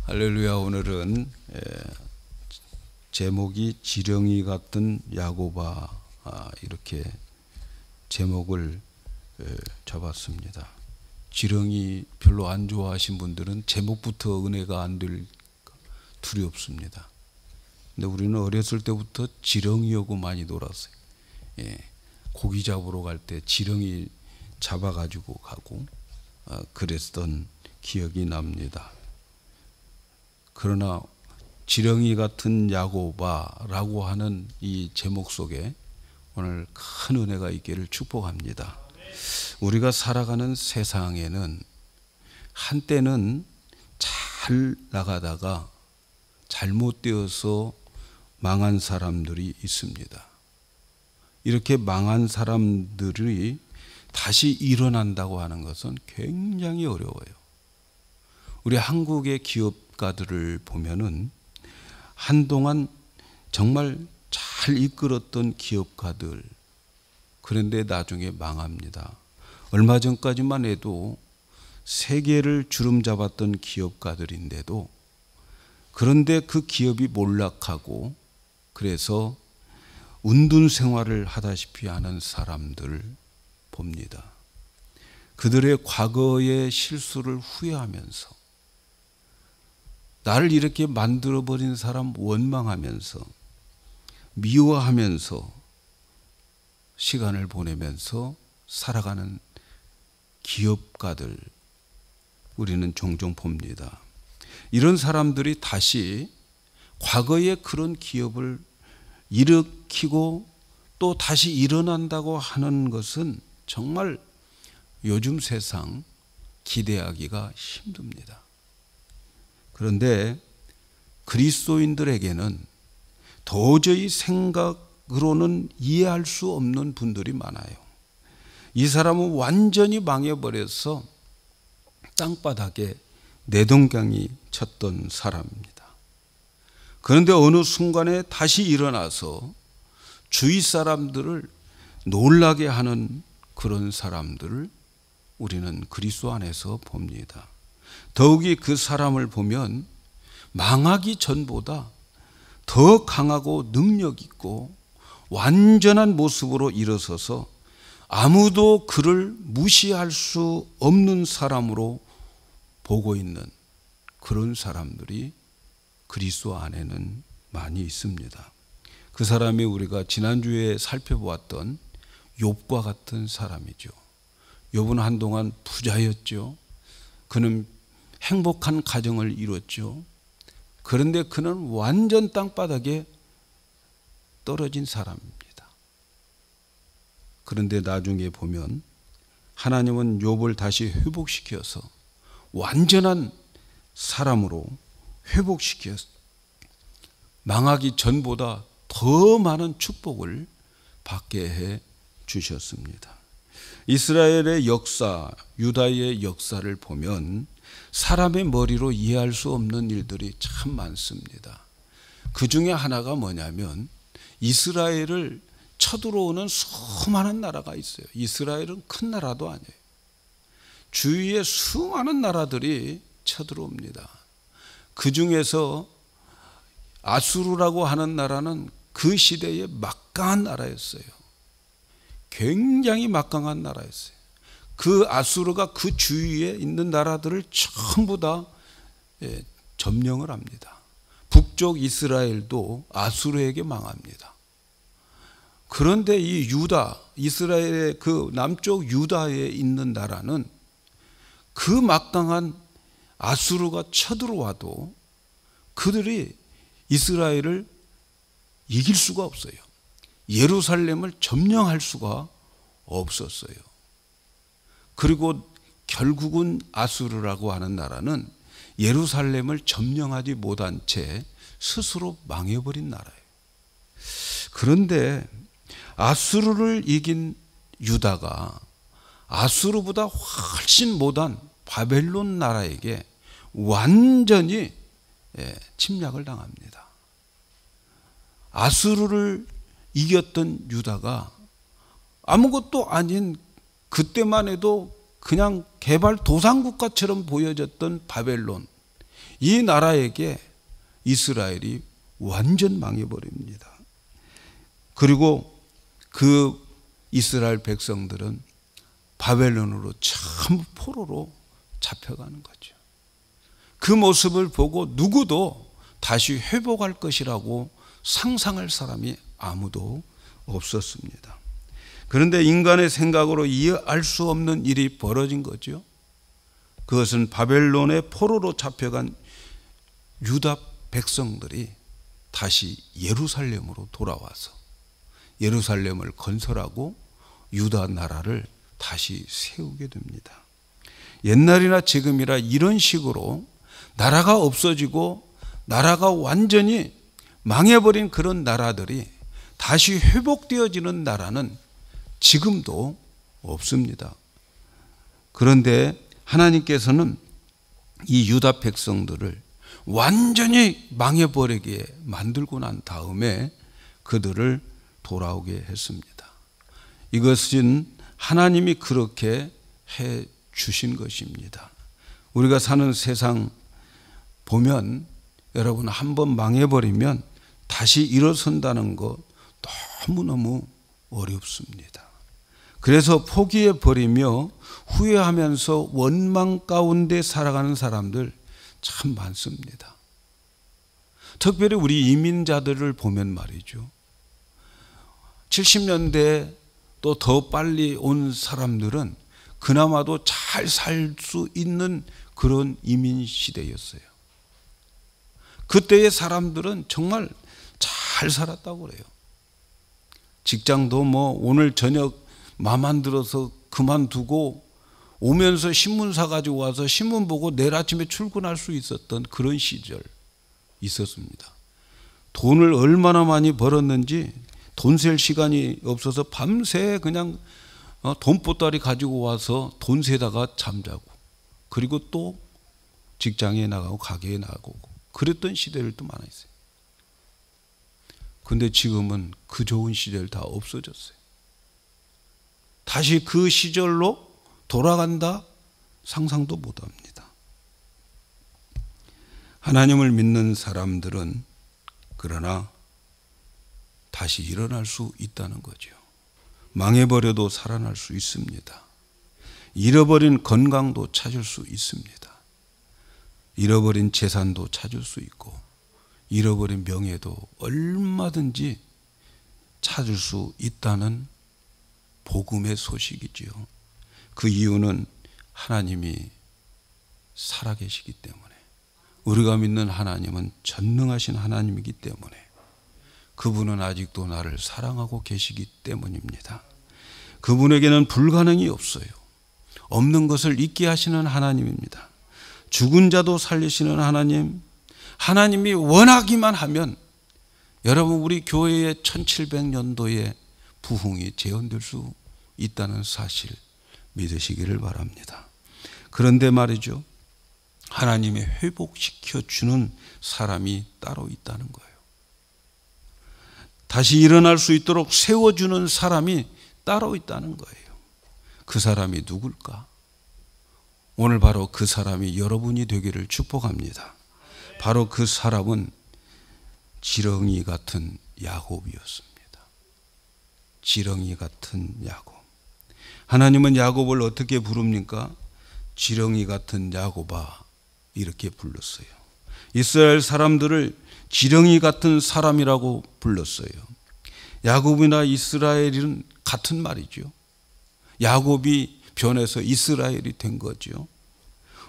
할렐루야. 오늘은 제목이 지렁이 같은 야고바, 이렇게 제목을 잡았습니다. 지렁이 별로 안 좋아하신 분들은 제목부터 은혜가 안 될 두렵습니다. 근데 우리는 어렸을 때부터 지렁이하고 많이 놀았어요. 고기 잡으러 갈 때 지렁이 잡아가지고 가고 그랬던 기억이 납니다. 그러나 지렁이 같은 야고바라고 하는 이 제목 속에 오늘 큰 은혜가 있기를 축복합니다. 우리가 살아가는 세상에는 한때는 잘 나가다가 잘못되어서 망한 사람들이 있습니다. 이렇게 망한 사람들이 다시 일어난다고 하는 것은 굉장히 어려워요. 우리 한국의 기업가들을 보면은 한동안 정말 잘 이끌었던 기업가들, 그런데 나중에 망합니다. 얼마 전까지만 해도 세계를 주름잡았던 기업가들인데도, 그런데 그 기업이 몰락하고 그래서 운둔 생활을 하다시피 하는 사람들을 봅니다. 그들의 과거의 실수를 후회하면서, 나를 이렇게 만들어버린 사람 원망하면서, 미워하면서 시간을 보내면서 살아가는 기업가들, 우리는 종종 봅니다. 이런 사람들이 다시 과거의 그런 기업을 일으키고 또 다시 일어난다고 하는 것은 정말 요즘 세상 기대하기가 힘듭니다. 그런데 그리스도인들에게는 도저히 생각으로는 이해할 수 없는 분들이 많아요. 이 사람은 완전히 망해버려서 땅바닥에 내동강이 쳤던 사람입니다. 그런데 어느 순간에 다시 일어나서 주위 사람들을 놀라게 하는 그런 사람들을 우리는 그리스도 안에서 봅니다. 더욱이 그 사람을 보면 망하기 전보다 더 강하고 능력 있고 완전한 모습으로 일어서서 아무도 그를 무시할 수 없는 사람으로 보고 있는 그런 사람들이 그리스도 안에는 많이 있습니다. 그 사람이 우리가 지난주에 살펴보았던 욥과 같은 사람이죠. 욥은 한동안 부자였죠. 그는 행복한 가정을 이뤘죠. 그런데 그는 완전 땅바닥에 떨어진 사람입니다. 그런데 나중에 보면 하나님은 욥을 다시 회복시켜서 완전한 사람으로 회복시켜서 망하기 전보다 더 많은 축복을 받게 해 주셨습니다. 이스라엘의 역사, 유다의 역사를 보면 사람의 머리로 이해할 수 없는 일들이 참 많습니다. 그 중에 하나가 뭐냐면 이스라엘을 쳐들어오는 수많은 나라가 있어요. 이스라엘은 큰 나라도 아니에요. 주위에 수많은 나라들이 쳐들어옵니다. 그 중에서 아수르라고 하는 나라는 그 시대에 막강한 나라였어요. 굉장히 막강한 나라였어요. 그 아수르가 그 주위에 있는 나라들을 전부 다 점령을 합니다. 북쪽 이스라엘도 아수르에게 망합니다. 그런데 이 유다, 이스라엘의 그 남쪽 유다에 있는 나라는 그 막강한 아수르가 쳐들어와도 그들이 이스라엘을 이길 수가 없어요. 예루살렘을 점령할 수가 없었어요. 그리고 결국은 아수르라고 하는 나라는 예루살렘을 점령하지 못한 채 스스로 망해버린 나라예요. 그런데 아수르를 이긴 유다가 아수르보다 훨씬 못한 바벨론 나라에게 완전히 침략을 당합니다. 아수르를 이겼던 유다가 아무것도 아닌, 그때만 해도 그냥 개발도상국가처럼 보여졌던 바벨론, 이 나라에게 이스라엘이 완전 망해버립니다. 그리고 그 이스라엘 백성들은 바벨론으로 전부 포로로 잡혀가는 거죠. 그 모습을 보고 누구도 다시 회복할 것이라고 상상할 사람이 아무도 없었습니다. 그런데 인간의 생각으로 이해할 수 없는 일이 벌어진 거죠. 그것은 바벨론의 포로로 잡혀간 유다 백성들이 다시 예루살렘으로 돌아와서 예루살렘을 건설하고 유다 나라를 다시 세우게 됩니다. 옛날이나 지금이라 이런 식으로 나라가 없어지고 나라가 완전히 망해버린 그런 나라들이 다시 회복되어지는 나라는 지금도 없습니다. 그런데 하나님께서는 이 유다 백성들을 완전히 망해버리게 만들고 난 다음에 그들을 돌아오게 했습니다. 이것은 하나님이 그렇게 해 주신 것입니다. 우리가 사는 세상 보면 여러분 한번 망해버리면 다시 일어선다는 것 너무너무 어렵습니다. 그래서 포기해버리며 후회하면서 원망 가운데 살아가는 사람들 참 많습니다. 특별히 우리 이민자들을 보면 말이죠. 70년대 또 더 빨리 온 사람들은 그나마도 잘 살 수 있는 그런 이민 시대였어요. 그때의 사람들은 정말 잘 살았다고 그래요. 직장도 뭐 오늘 저녁 맘 안 들어서 그만두고 오면서 신문 사가지고 와서 신문 보고 내일 아침에 출근할 수 있었던 그런 시절 있었습니다. 돈을 얼마나 많이 벌었는지 돈 셀 시간이 없어서 밤새 그냥 돈보따리 가지고 와서 돈 세다가 잠자고 그리고 또 직장에 나가고 가게에 나가고 그랬던 시대들도 많아 있어요. 그런데 지금은 그 좋은 시절 다 없어졌어요. 다시 그 시절로 돌아간다 상상도 못합니다. 하나님을 믿는 사람들은 그러나 다시 일어날 수 있다는 거죠. 망해버려도 살아날 수 있습니다. 잃어버린 건강도 찾을 수 있습니다. 잃어버린 재산도 찾을 수 있고 잃어버린 명예도 얼마든지 찾을 수 있다는 복음의 소식이지요. 그 이유는 하나님이 살아계시기 때문에 우리가 믿는 하나님은 전능하신 하나님이기 때문에 그분은 아직도 나를 사랑하고 계시기 때문입니다. 그분에게는 불가능이 없어요. 없는 것을 있게 하시는 하나님입니다. 죽은 자도 살리시는 하나님, 하나님이 원하기만 하면 여러분 우리 교회의 1700년도의 부흥이 재현될 수 있다는 사실 믿으시기를 바랍니다. 그런데 말이죠. 하나님이 회복시켜 주는 사람이 따로 있다는 거예요. 다시 일어날 수 있도록 세워주는 사람이 따로 있다는 거예요. 그 사람이 누굴까? 오늘 바로 그 사람이 여러분이 되기를 축복합니다. 바로 그 사람은 지렁이 같은 야곱이었습니다. 지렁이 같은 야곱. 하나님은 야곱을 어떻게 부릅니까? 지렁이 같은 야곱아 이렇게 불렀어요. 이스라엘 사람들을 지렁이 같은 사람이라고 불렀어요. 야곱이나 이스라엘은 같은 말이죠. 야곱이 변해서 이스라엘이 된 거죠.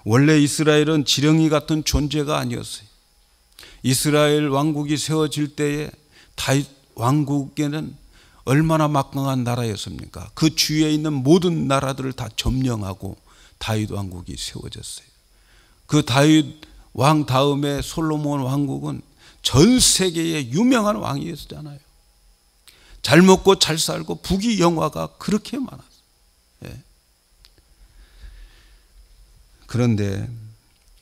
원래 이스라엘은 지렁이 같은 존재가 아니었어요. 이스라엘 왕국이 세워질 때에 다윗 왕국에는 얼마나 막강한 나라였습니까? 그 주위에 있는 모든 나라들을 다 점령하고 다윗 왕국이 세워졌어요. 그 다윗 왕 다음에 솔로몬 왕국은 전 세계의 유명한 왕이었잖아요. 잘 먹고 잘 살고 부귀영화가 그렇게 많았어요. 예. 그런데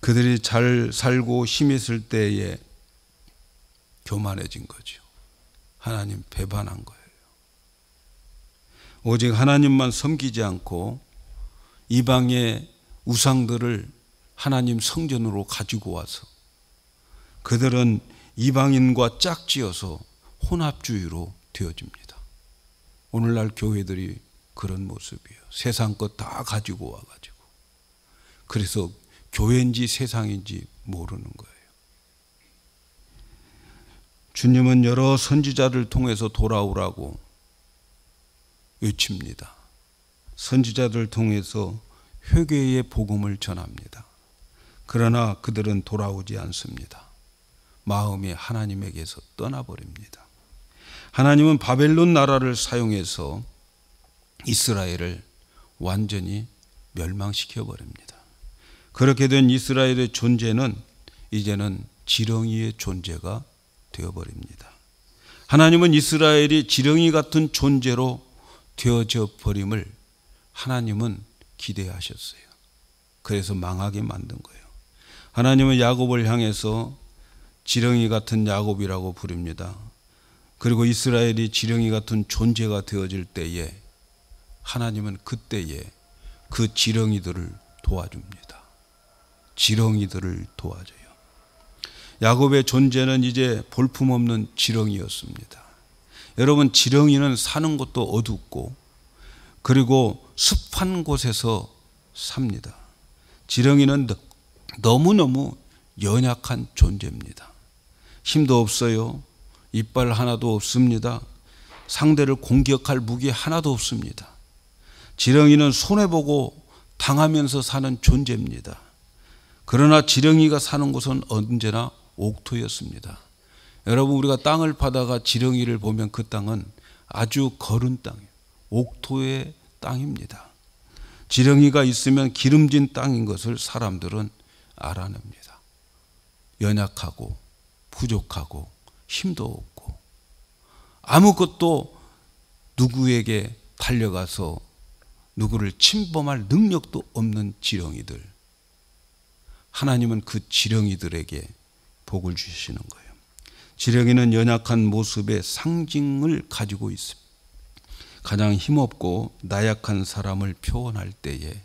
그들이 잘 살고 힘이 있을 때에 교만해진 거죠. 하나님 배반한 거예요. 오직 하나님만 섬기지 않고 이방의 우상들을 하나님 성전으로 가지고 와서 그들은 이방인과 짝지어서 혼합주의로 되어집니다. 오늘날 교회들이 그런 모습이에요. 세상 것 다 가지고 와가지고. 그래서 교회인지 세상인지 모르는 거예요. 주님은 여러 선지자를 통해서 돌아오라고 외칩니다. 선지자들 통해서 회개의 복음을 전합니다. 그러나 그들은 돌아오지 않습니다. 마음이 하나님에게서 떠나버립니다. 하나님은 바벨론 나라를 사용해서 이스라엘을 완전히 멸망시켜버립니다. 그렇게 된 이스라엘의 존재는 이제는 지렁이의 존재가 되어버립니다. 하나님은 이스라엘이 지렁이 같은 존재로 되어져 버림을 하나님은 기대하셨어요. 그래서 망하게 만든 거예요. 하나님은 야곱을 향해서 지렁이 같은 야곱이라고 부릅니다. 그리고 이스라엘이 지렁이 같은 존재가 되어질 때에 하나님은 그때에 그 지렁이들을 도와줍니다. 지렁이들을 도와줘요. 야곱의 존재는 이제 볼품없는 지렁이였습니다. 여러분, 지렁이는 사는 곳도 어둡고 그리고 습한 곳에서 삽니다. 지렁이는 너무너무 연약한 존재입니다. 힘도 없어요. 이빨 하나도 없습니다. 상대를 공격할 무기 하나도 없습니다. 지렁이는 손해보고 당하면서 사는 존재입니다. 그러나 지렁이가 사는 곳은 언제나 옥토였습니다. 여러분, 우리가 땅을 파다가 지렁이를 보면 그 땅은 아주 거른 땅이에요. 옥토의 땅입니다. 지렁이가 있으면 기름진 땅인 것을 사람들은 알아냅니다. 연약하고 부족하고 힘도 없고 아무것도 누구에게 달려가서 누구를 침범할 능력도 없는 지렁이들. 하나님은 그 지렁이들에게 복을 주시는 거예요. 지렁이는 연약한 모습의 상징을 가지고 있습니다. 가장 힘없고 나약한 사람을 표현할 때에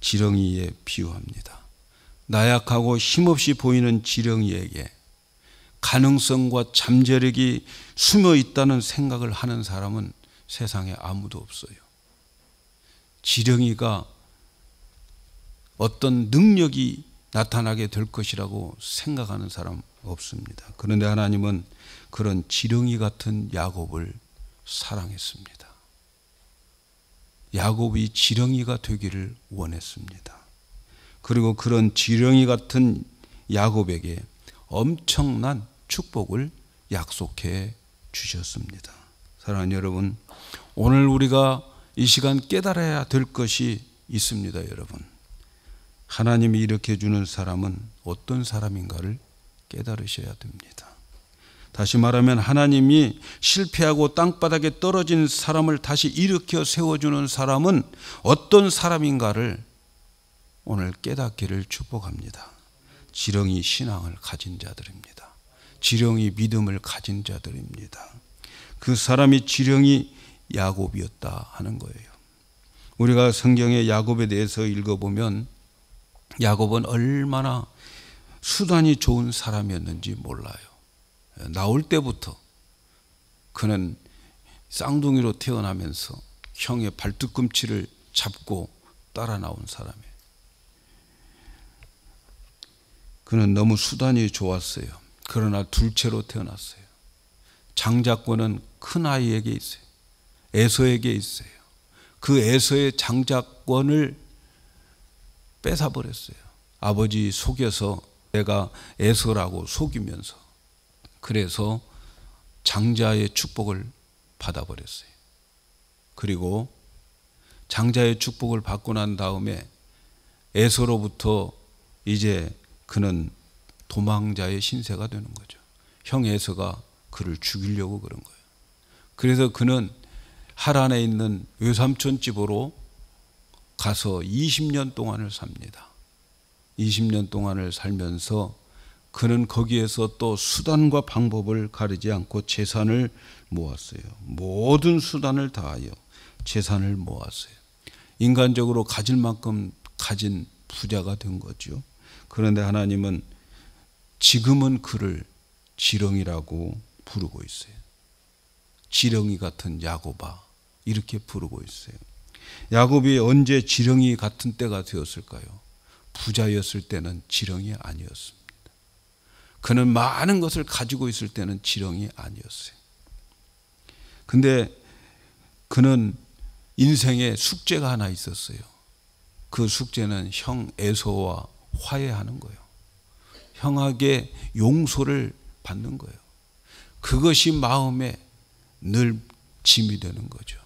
지렁이에 비유합니다. 나약하고 힘없이 보이는 지렁이에게 가능성과 잠재력이 숨어 있다는 생각을 하는 사람은 세상에 아무도 없어요. 지렁이가 어떤 능력이 나타나게 될 것이라고 생각하는 사람 없습니다. 그런데 하나님은 그런 지렁이 같은 야곱을 사랑했습니다. 야곱이 지렁이가 되기를 원했습니다. 그리고 그런 지렁이 같은 야곱에게 엄청난 축복을 약속해 주셨습니다. 사랑하는 여러분, 오늘 우리가 이 시간 깨달아야 될 것이 있습니다. 여러분, 하나님이 일으켜 주는 사람은 어떤 사람인가를 깨달으셔야 됩니다. 다시 말하면 하나님이 실패하고 땅바닥에 떨어진 사람을 다시 일으켜 세워주는 사람은 어떤 사람인가를 오늘 깨닫기를 축복합니다. 지렁이 신앙을 가진 자들입니다. 지렁이 믿음을 가진 자들입니다. 그 사람이 지렁이 야곱이었다 하는 거예요. 우리가 성경의 야곱에 대해서 읽어보면 야곱은 얼마나 수단이 좋은 사람이었는지 몰라요. 나올 때부터 그는 쌍둥이로 태어나면서 형의 발뒤꿈치를 잡고 따라 나온 사람이에요. 그는 너무 수단이 좋았어요. 그러나 둘째로 태어났어요. 장자권은 큰 아이에게 있어요. 에서에게 있어요. 그 에서의 장자권을 뺏어버렸어요. 아버지 속여서 내가 에서라고 속이면서, 그래서 장자의 축복을 받아버렸어요. 그리고 장자의 축복을 받고 난 다음에 에서로부터 이제 그는 도망자의 신세가 되는 거죠. 형 에서가 그를 죽이려고 그런 거예요. 그래서 그는 하란에 있는 외삼촌 집으로 가서 20년 동안을 삽니다. 20년 동안을 살면서 그는 거기에서 또 수단과 방법을 가리지 않고 재산을 모았어요. 모든 수단을 다하여 재산을 모았어요. 인간적으로 가질 만큼 가진 부자가 된 거죠. 그런데 하나님은 지금은 그를 지렁이라고 부르고 있어요. 지렁이 같은 야곱아, 이렇게 부르고 있어요. 야곱이 언제 지렁이 같은 때가 되었을까요? 부자였을 때는 지렁이 아니었습니다. 그는 많은 것을 가지고 있을 때는 지렁이 아니었어요. 근데 그는 인생에 숙제가 하나 있었어요. 그 숙제는 형 에서와 화해하는 거예요. 형에게 용서를 받는 거예요. 그것이 마음에 늘 짐이 되는 거죠.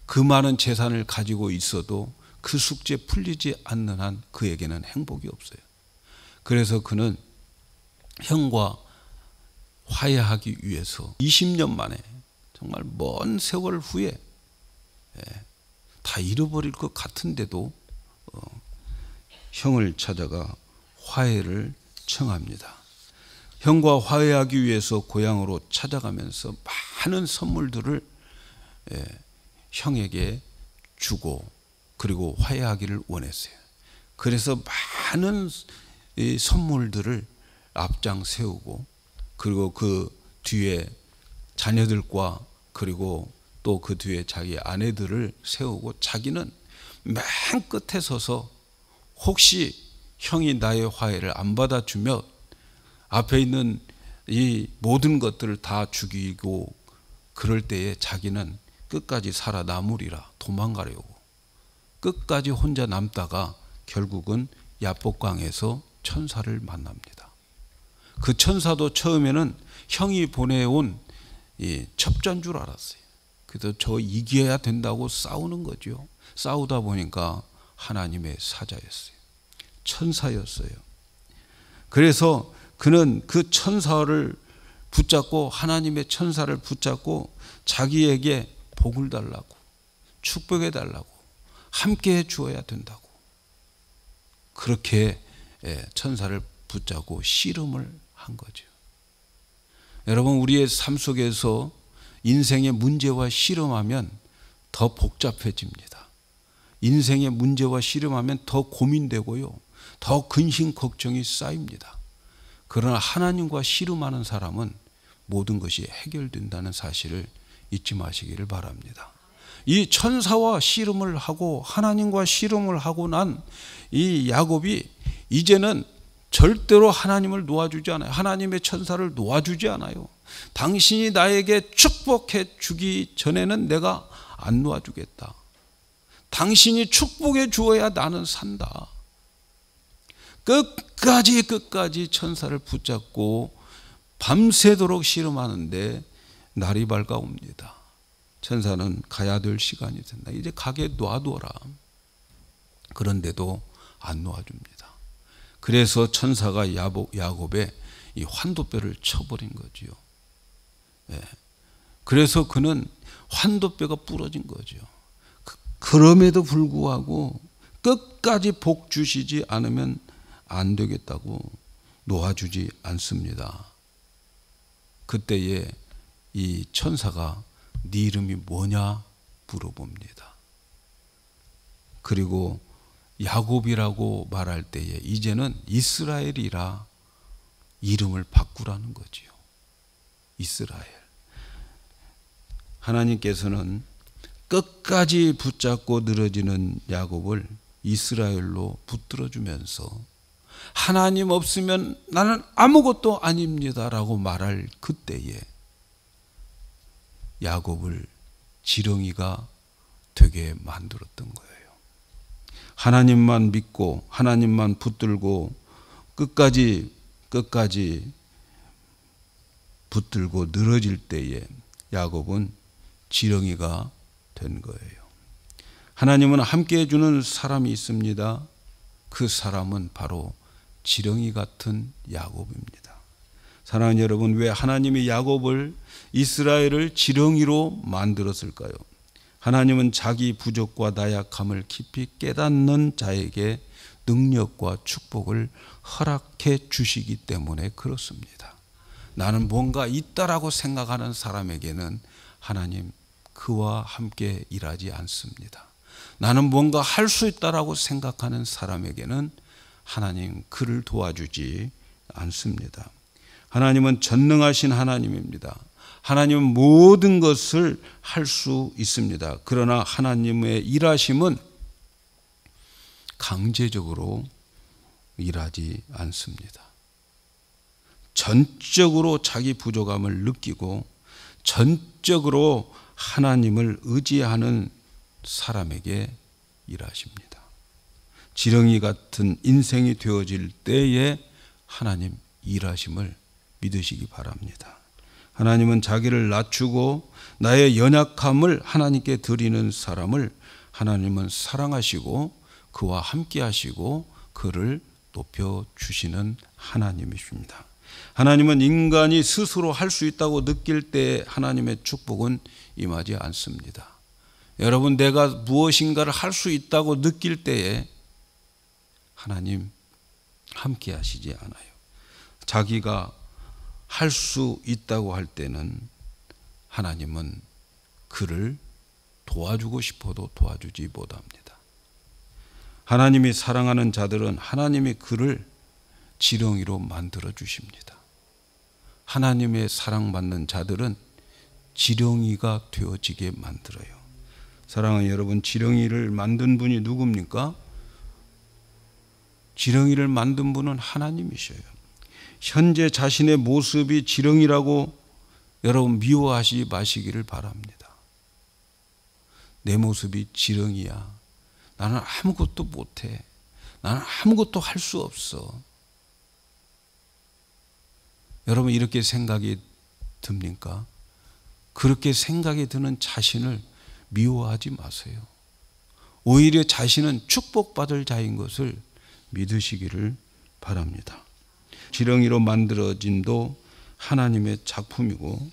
그 많은 재산을 가지고 있어도 그 숙제 풀리지 않는 한 그에게는 행복이 없어요. 그래서 그는 형과 화해하기 위해서 20년 만에, 정말 먼 세월 후에 다 잃어버릴 것 같은데도 형을 찾아가 화해를 청합니다. 형과 화해하기 위해서 고향으로 찾아가면서 많은 선물들을 형에게 주고 그리고 화해하기를 원했어요. 그래서 많은 선물들을 앞장 세우고 그리고 그 뒤에 자녀들과 그리고 또 그 뒤에 자기 아내들을 세우고 자기는 맨 끝에 서서 혹시 형이 나의 화해를 안 받아주면 앞에 있는 이 모든 것들을 다 죽이고 그럴 때에 자기는 끝까지 살아남으리라 도망가려고 끝까지 혼자 남다가 결국은 야복강에서 천사를 만납니다. 그 천사도 처음에는 형이 보내온 이 첩자인 줄 알았어요. 그래서 저 이겨야 된다고 싸우는 거죠. 싸우다 보니까 하나님의 사자였어요. 천사였어요. 그래서 그는 그 천사를 붙잡고 하나님의 천사를 붙잡고 자기에게 복을 달라고 축복해 달라고 함께 해 주어야 된다고 그렇게 천사를 붙잡고 씨름을 한 거죠. 여러분, 우리의 삶 속에서 인생의 문제와 씨름하면 더 복잡해집니다. 인생의 문제와 씨름하면 더 고민되고요. 더 근심 걱정이 쌓입니다. 그러나 하나님과 씨름하는 사람은 모든 것이 해결된다는 사실을 잊지 마시기를 바랍니다. 이 천사와 씨름을 하고 하나님과 씨름을 하고 난 이 야곱이 이제는 절대로 하나님을 놓아주지 않아요. 하나님의 천사를 놓아주지 않아요. 당신이 나에게 축복해 주기 전에는 내가 안 놓아주겠다. 당신이 축복해 주어야 나는 산다. 끝까지 천사를 붙잡고 밤새도록 씨름하는데 날이 밝아옵니다. 천사는 가야 될 시간이 된다. 이제 가게 놔둬라. 그런데도 안 놓아줍니다. 그래서 천사가 야곱의 이 환도뼈를 쳐버린 거지요. 그래서 그는 환도뼈가 부러진 거죠. 그럼에도 불구하고 끝까지 복 주시지 않으면 안 되겠다고 놓아주지 않습니다. 그때에 이 천사가 네 이름이 뭐냐 물어봅니다. 그리고 야곱이라고 말할 때에 이제는 이스라엘이라 이름을 바꾸라는 거지요. 이스라엘. 하나님께서는 끝까지 붙잡고 늘어지는 야곱을 이스라엘로 붙들어주면서 하나님 없으면 나는 아무것도 아닙니다라고 말할 그때에 야곱을 지렁이가 되게 만들었던 거예요. 하나님만 믿고 하나님만 붙들고 끝까지 붙들고 늘어질 때에 야곱은 지렁이가 된 거예요. 하나님은 함께 해주는 사람이 있습니다. 그 사람은 바로 지렁이 같은 야곱입니다. 사랑하는 여러분, 왜 하나님이 야곱을 이스라엘을 지렁이로 만들었을까요? 하나님은 자기 부족과 나약함을 깊이 깨닫는 자에게 능력과 축복을 허락해 주시기 때문에 그렇습니다. 나는 뭔가 있다라고 생각하는 사람에게는 하나님 그와 함께 일하지 않습니다. 나는 뭔가 할 수 있다라고 생각하는 사람에게는 하나님 그를 도와주지 않습니다. 하나님은 전능하신 하나님입니다. 하나님은 모든 것을 할 수 있습니다. 그러나 하나님의 일하심은 강제적으로 일하지 않습니다. 전적으로 자기 부족함을 느끼고 전적으로 하나님을 의지하는 사람에게 일하십니다. 지렁이 같은 인생이 되어질 때에 하나님 일하심을 믿으시기 바랍니다. 하나님은 자기를 낮추고 나의 연약함을 하나님께 드리는 사람을 하나님은 사랑하시고 그와 함께 하시고 그를 높여주시는 하나님이십니다. 하나님은 인간이 스스로 할 수 있다고 느낄 때 하나님의 축복은 임하지 않습니다. 여러분, 내가 무엇인가를 할 수 있다고 느낄 때에 하나님 함께 하시지 않아요. 자기가 할 수 있다고 할 때는 하나님은 그를 도와주고 싶어도 도와주지 못합니다. 하나님이 사랑하는 자들은 하나님이 그를 지렁이로 만들어 주십니다. 하나님의 사랑받는 자들은 지렁이가 되어지게 만들어요. 사랑하는 여러분, 지렁이를 만든 분이 누굽니까? 지렁이를 만든 분은 하나님이셔요. 현재 자신의 모습이 지렁이라고 여러분 미워하지 마시기를 바랍니다. 내 모습이 지렁이야. 나는 아무것도 못해. 나는 아무것도 할 수 없어. 여러분, 이렇게 생각이 듭니까? 그렇게 생각이 드는 자신을 미워하지 마세요. 오히려 자신은 축복받을 자인 것을 믿으시기를 바랍니다. 지렁이로 만들어짐도 하나님의 작품이고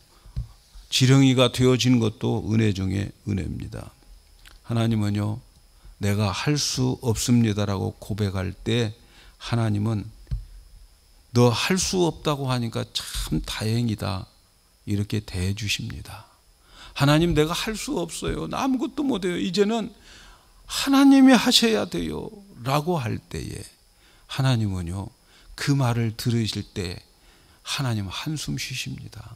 지렁이가 되어진 것도 은혜 중에 은혜입니다. 하나님은요, 내가 할 수 없습니다라고 고백할 때 하나님은 너 할 수 없다고 하니까 참 다행이다 이렇게 대해 주십니다. 하나님, 내가 할 수 없어요. 나 아무것도 못해요. 이제는 하나님이 하셔야 돼요 라고 할 때에 하나님은요, 그 말을 들으실 때 하나님 한숨 쉬십니다.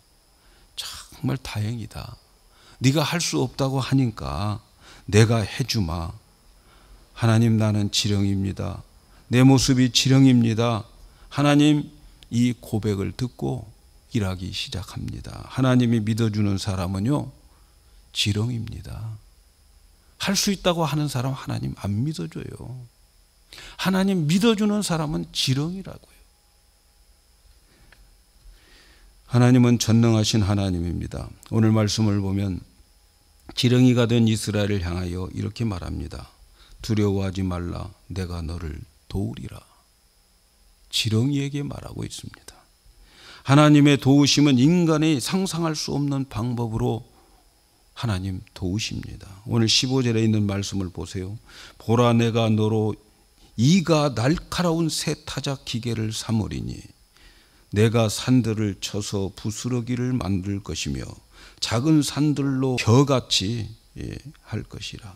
정말 다행이다. 네가 할 수 없다고 하니까 내가 해주마. 하나님, 나는 지렁이입니다. 내 모습이 지렁이입니다. 하나님, 이 고백을 듣고 일하기 시작합니다. 하나님이 믿어주는 사람은요, 지렁이입니다. 할 수 있다고 하는 사람 하나님 안 믿어줘요. 하나님 믿어주는 사람은 지렁이라고요. 하나님은 전능하신 하나님입니다. 오늘 말씀을 보면 지렁이가 된 이스라엘을 향하여 이렇게 말합니다. 두려워하지 말라. 내가 너를 도우리라. 지렁이에게 말하고 있습니다. 하나님의 도우심은 인간이 상상할 수 없는 방법으로 하나님 도우십니다. 오늘 15절에 있는 말씀을 보세요. 보라, 내가 너로 이가 날카로운 새 타작 기계를 삼으리니 내가 산들을 쳐서 부스러기를 만들 것이며 작은 산들로 겨같이 할 것이라.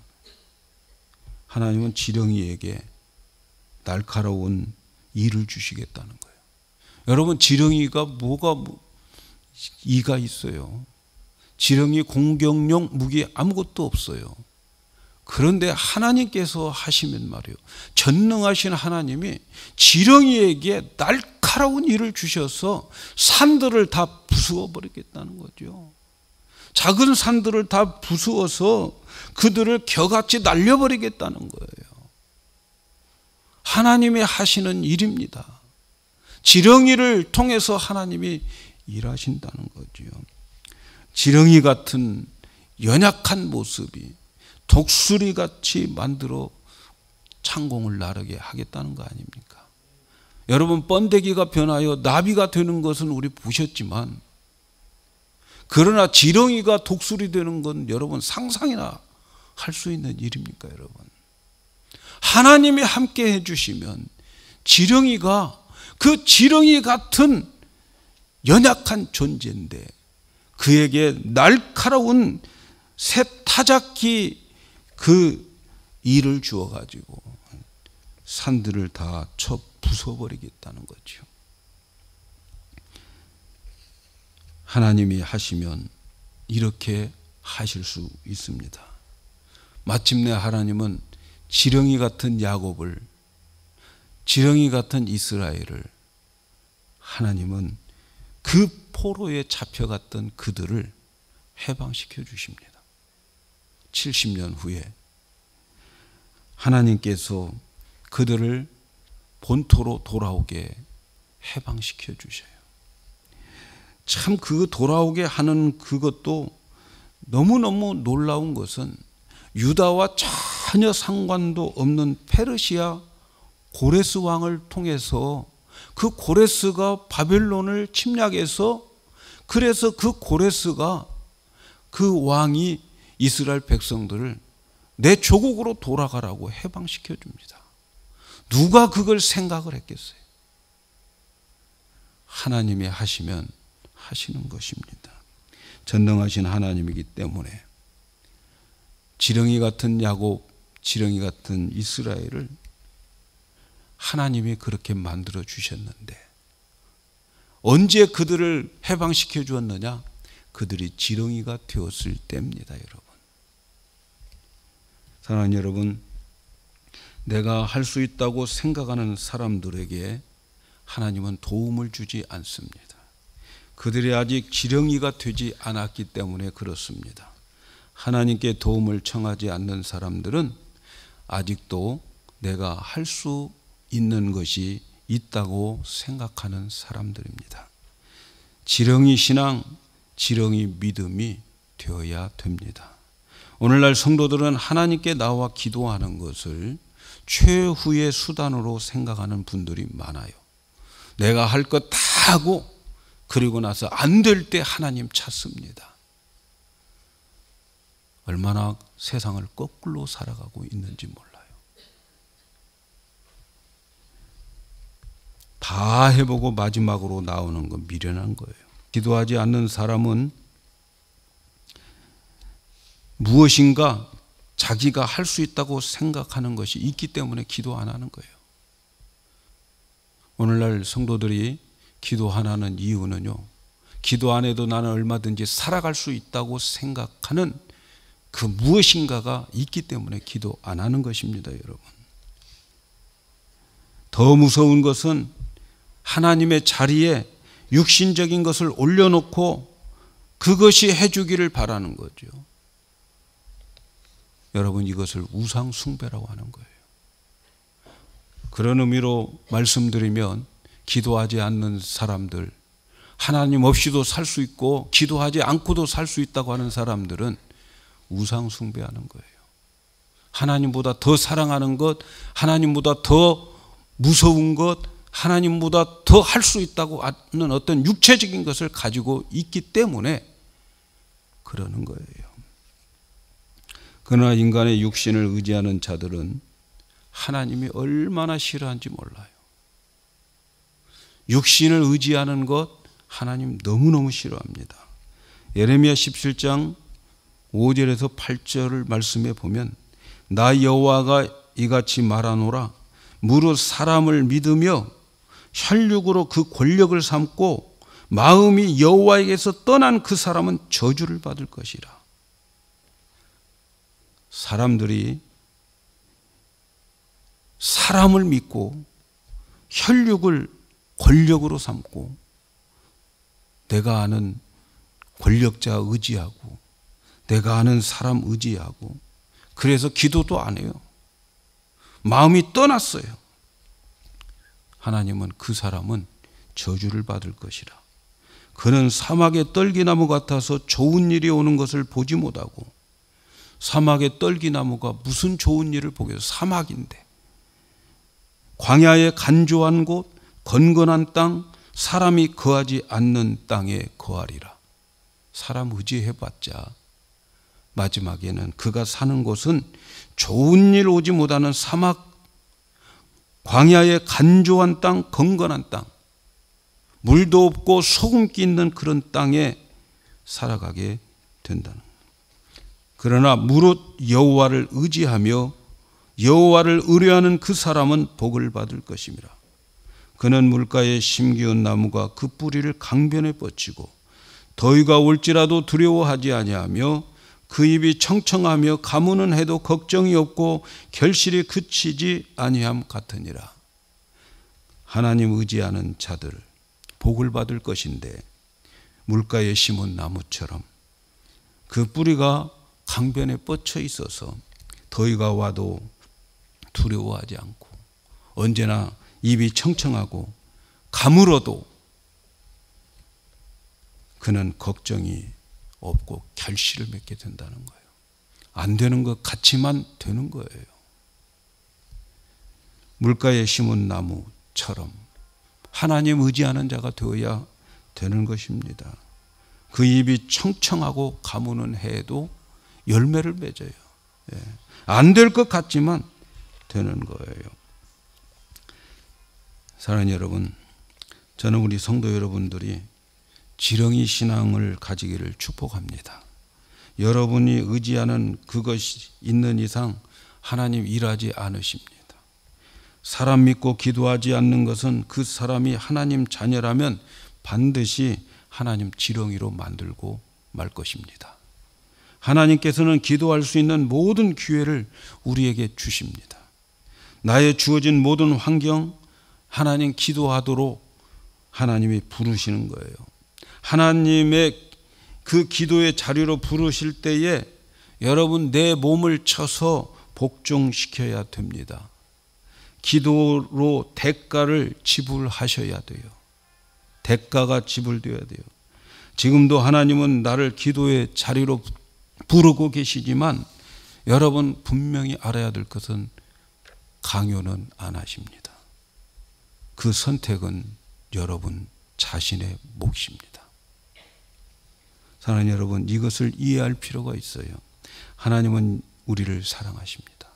하나님은 지렁이에게 날카로운 일을 주시겠다는 거예요. 여러분, 지렁이가 뭐가 이가 있어요? 지렁이 공격용 무기 아무것도 없어요. 그런데 하나님께서 하시면 말이에요. 전능하신 하나님이 지렁이에게 날카로운 일을 주셔서 산들을 다 부수어 버리겠다는 거죠. 작은 산들을 다 부수어서 그들을 겨같이 날려버리겠다는 거예요. 하나님이 하시는 일입니다. 지렁이를 통해서 하나님이 일하신다는 거죠. 지렁이 같은 연약한 모습이 독수리같이 만들어 창공을 나르게 하겠다는 거 아닙니까? 여러분, 번데기가 변하여 나비가 되는 것은 우리 보셨지만, 그러나 지렁이가 독수리 되는 건 여러분 상상이나 할 수 있는 일입니까? 여러분, 하나님이 함께 해주시면 지렁이가 그 지렁이 같은 연약한 존재인데 그에게 날카로운 새 타작기 그 일을 주어가지고 산들을 다 쳐 부숴버리겠다는 거죠. 하나님이 하시면 이렇게 하실 수 있습니다. 마침내 하나님은 지렁이 같은 야곱을, 지렁이 같은 이스라엘을, 하나님은 그 포로에 잡혀갔던 그들을 해방시켜 주십니다. 70년 후에 하나님께서 그들을 본토로 돌아오게 해방시켜 주셔요. 참 그 돌아오게 하는 그것도 너무너무 놀라운 것은 유다와 전혀 상관도 없는 페르시아 고레스 왕을 통해서 그 고레스가 바벨론을 침략해서, 그래서 그 고레스가, 그 왕이 이스라엘 백성들을 내 조국으로 돌아가라고 해방시켜 줍니다. 누가 그걸 생각을 했겠어요? 하나님이 하시면 하시는 것입니다. 전능하신 하나님이기 때문에 지렁이 같은 야곱, 지렁이 같은 이스라엘을 하나님이 그렇게 만들어 주셨는데, 언제 그들을 해방시켜 주었느냐? 그들이 지렁이가 되었을 때입니다. 여러분, 사랑하는 여러분, 내가 할 수 있다고 생각하는 사람들에게 하나님은 도움을 주지 않습니다. 그들이 아직 지렁이가 되지 않았기 때문에 그렇습니다. 하나님께 도움을 청하지 않는 사람들은 아직도 내가 할 수 있는 것이 있다고 생각하는 사람들입니다. 지렁이 신앙, 지렁이 믿음이 되어야 됩니다. 오늘날 성도들은 하나님께 나와 기도하는 것을 최후의 수단으로 생각하는 분들이 많아요. 내가 할 것 다 하고 그리고 나서 안 될 때 하나님 찾습니다. 얼마나 세상을 거꾸로 살아가고 있는지 몰라요. 다 해보고 마지막으로 나오는 건 미련한 거예요. 기도하지 않는 사람은 무엇인가 자기가 할 수 있다고 생각하는 것이 있기 때문에 기도 안 하는 거예요. 오늘날 성도들이 기도 안 하는 이유는요, 기도 안 해도 나는 얼마든지 살아갈 수 있다고 생각하는 그 무엇인가가 있기 때문에 기도 안 하는 것입니다. 여러분, 더 무서운 것은 하나님의 자리에 육신적인 것을 올려놓고 그것이 해주기를 바라는 거죠. 여러분, 이것을 우상 숭배라고 하는 거예요. 그런 의미로 말씀드리면, 기도하지 않는 사람들, 하나님 없이도 살 수 있고 기도하지 않고도 살 수 있다고 하는 사람들은 우상 숭배하는 거예요. 하나님보다 더 사랑하는 것, 하나님보다 더 무서운 것, 하나님보다 더 할 수 있다고 하는 어떤 육체적인 것을 가지고 있기 때문에 그러는 거예요. 그러나 인간의 육신을 의지하는 자들은 하나님이 얼마나 싫어하는지 몰라요. 육신을 의지하는 것 하나님 너무너무 싫어합니다. 예레미야 17장 5절에서 8절을 말씀해 보면, 나 여호와가 이같이 말하노라. 무릇 사람을 믿으며 혈육으로 그 권력을 삼고 마음이 여호와에게서 떠난 그 사람은 저주를 받을 것이라. 사람들이 사람을 믿고 혈육을 권력으로 삼고 내가 아는 권력자 의지하고 내가 아는 사람 의지하고, 그래서 기도도 안 해요. 마음이 떠났어요. 하나님은 그 사람은 저주를 받을 것이라. 그는 사막의 떨기나무 같아서 좋은 일이 오는 것을 보지 못하고, 사막의 떨기나무가 무슨 좋은 일을 보겠어요? 사막인데. 광야의 간조한 곳, 건건한 땅, 사람이 거하지 않는 땅에 거하리라. 사람 의지해봤자 마지막에는 그가 사는 곳은 좋은 일 오지 못하는 사막, 광야의 간조한 땅, 건건한 땅, 물도 없고 소금기 있는 그런 땅에 살아가게 된다는 거예요. 그러나 무릇 여호와를 의지하며 여호와를 의뢰하는 그 사람은 복을 받을 것임이라. 그는 물가에 심기운 나무가 그 뿌리를 강변에 뻗치고 더위가 올지라도 두려워하지 아니하며 그 입이 청청하며 가무는 해도 걱정이 없고 결실이 그치지 아니함 같으니라. 하나님 의지하는 자들 복을 받을 것인데 물가에 심은 나무처럼 그 뿌리가 강변에 뻗쳐 있어서 더위가 와도 두려워하지 않고 언제나 입이 청청하고 가물어도 그는 걱정이 없고 결실을 맺게 된다는 거예요. 안 되는 것 같지만 되는 거예요. 물가에 심은 나무처럼 하나님 의지하는 자가 되어야 되는 것입니다. 그 입이 청청하고 가무는 해도 열매를 맺어요. 안 될 것 같지만 되는 거예요. 사랑하는 여러분, 저는 우리 성도 여러분들이 지렁이 신앙을 가지기를 축복합니다. 여러분이 의지하는 그것이 있는 이상 하나님 일하지 않으십니다. 사람 믿고 기도하지 않는 것은 그 사람이 하나님 자녀라면 반드시 하나님 지렁이로 만들고 말 것입니다. 하나님께서는 기도할 수 있는 모든 기회를 우리에게 주십니다. 나의 주어진 모든 환경, 하나님 기도하도록 하나님이 부르시는 거예요. 하나님의 그 기도의 자리로 부르실 때에 여러분 내 몸을 쳐서 복종시켜야 됩니다. 기도로 대가를 지불하셔야 돼요. 대가가 지불되어야 돼요. 지금도 하나님은 나를 기도의 자리로 부르고 계시지만 여러분 분명히 알아야 될 것은 강요는 안 하십니다. 그 선택은 여러분 자신의 몫입니다. 사랑하는 여러분, 이것을 이해할 필요가 있어요. 하나님은 우리를 사랑하십니다.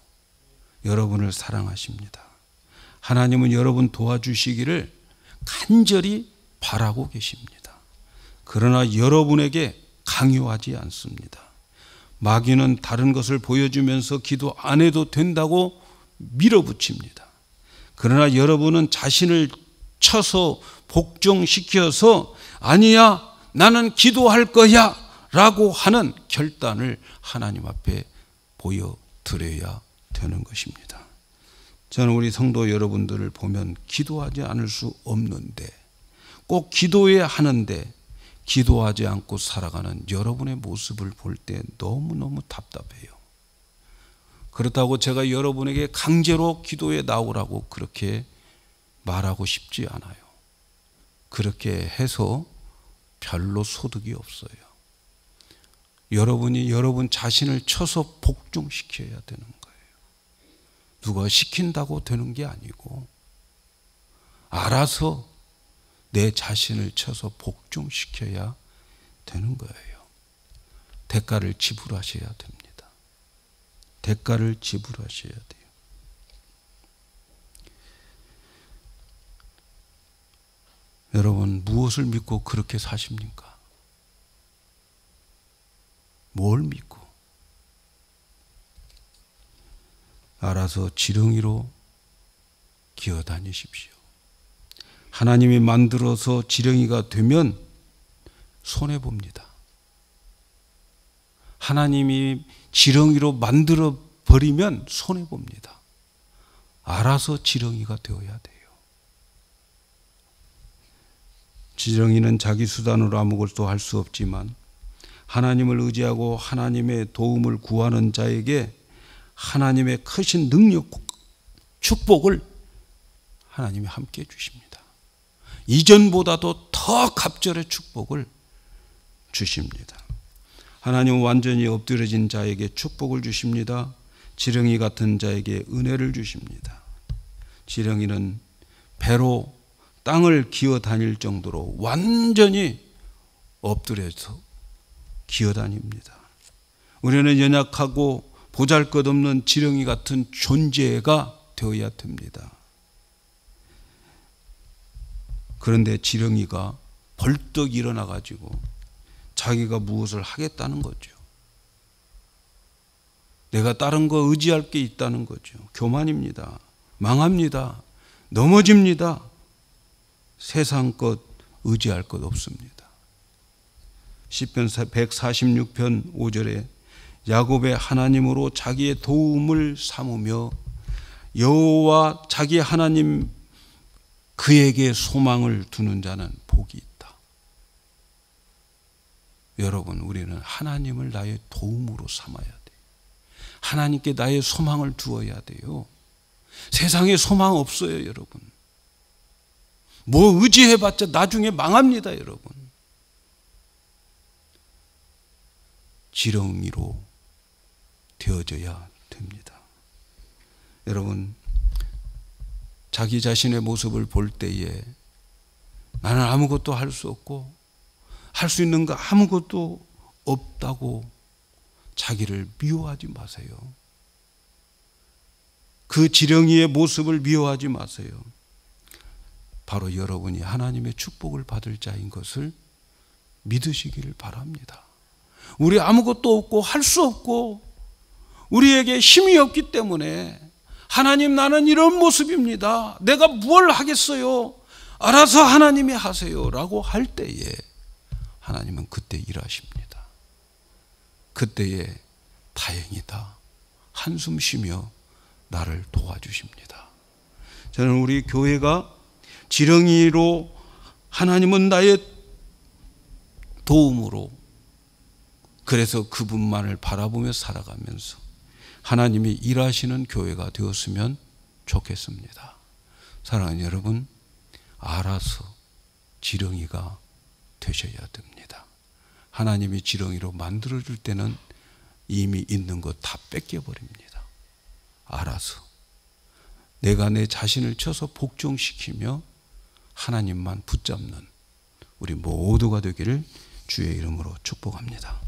여러분을 사랑하십니다. 하나님은 여러분 도와주시기를 간절히 바라고 계십니다. 그러나 여러분에게 강요하지 않습니다. 마귀는 다른 것을 보여주면서 기도 안 해도 된다고 밀어붙입니다. 그러나 여러분은 자신을 쳐서 복종시켜서 아니야 나는 기도할 거야 라고 하는 결단을 하나님 앞에 보여드려야 되는 것입니다. 저는 우리 성도 여러분들을 보면 기도하지 않을 수 없는데 꼭 기도해야 하는데 기도하지 않고 살아가는 여러분의 모습을 볼 때 너무너무 답답해요. 그렇다고 제가 여러분에게 강제로 기도에 나오라고 그렇게 말하고 싶지 않아요. 그렇게 해서 별로 소득이 없어요. 여러분이 여러분 자신을 쳐서 복종시켜야 되는 거예요. 누가 시킨다고 되는 게 아니고 알아서 내 자신을 쳐서 복종시켜야 되는 거예요. 대가를 지불하셔야 됩니다. 대가를 지불하셔야 돼요. 여러분 무엇을 믿고 그렇게 사십니까? 뭘 믿고? 알아서 지렁이로 기어다니십시오. 하나님이 만들어서 지렁이가 되면 손해봅니다. 하나님이 지렁이로 만들어 버리면 손해봅니다. 알아서 지렁이가 되어야 돼요. 지렁이는 자기 수단으로 아무것도 할 수 없지만 하나님을 의지하고 하나님의 도움을 구하는 자에게 하나님의 크신 능력, 축복을 하나님이 함께 주십니다. 이전보다도 더 갑절의 축복을 주십니다. 하나님은 완전히 엎드려진 자에게 축복을 주십니다. 지렁이 같은 자에게 은혜를 주십니다. 지렁이는 배로 땅을 기어 다닐 정도로 완전히 엎드려서 기어 다닙니다. 우리는 연약하고 보잘것없는 지렁이 같은 존재가 되어야 됩니다. 그런데 지렁이가 벌떡 일어나 가지고 자기가 무엇을 하겠다는 거죠. 내가 다른 거 의지할 게 있다는 거죠. 교만입니다. 망합니다. 넘어집니다. 세상 것 의지할 것 없습니다. 시편 146편 5절에 야곱의 하나님으로 자기의 도움을 삼으며 여호와 자기 하나님 그에게 소망을 두는 자는 복이 있다. 여러분, 우리는 하나님을 나의 도움으로 삼아야 돼요. 하나님께 나의 소망을 두어야 돼요. 세상에 소망 없어요, 여러분. 뭐 의지해봤자 나중에 망합니다, 여러분. 지렁이로 되어져야 됩니다. 여러분, 자기 자신의 모습을 볼 때에 나는 아무것도 할 수 없고 할 수 있는 거 아무것도 없다고 자기를 미워하지 마세요. 그 지렁이의 모습을 미워하지 마세요. 바로 여러분이 하나님의 축복을 받을 자인 것을 믿으시기를 바랍니다. 우리 아무것도 없고 할 수 없고 우리에게 힘이 없기 때문에 하나님, 나는 이런 모습입니다. 내가 뭘 하겠어요? 알아서 하나님이 하세요 라고 할 때에 하나님은 그때 일하십니다. 그때에 다행이다, 한숨 쉬며 나를 도와주십니다. 저는 우리 교회가 지렁이로 하나님은 나의 도움으로, 그래서 그분만을 바라보며 살아가면서 하나님이 일하시는 교회가 되었으면 좋겠습니다. 사랑하는 여러분, 알아서 지렁이가 되셔야 됩니다. 하나님이 지렁이로 만들어줄 때는 이미 있는 것 다 뺏겨버립니다. 알아서 내가 내 자신을 쳐서 복종시키며 하나님만 붙잡는 우리 모두가 되기를 주의 이름으로 축복합니다.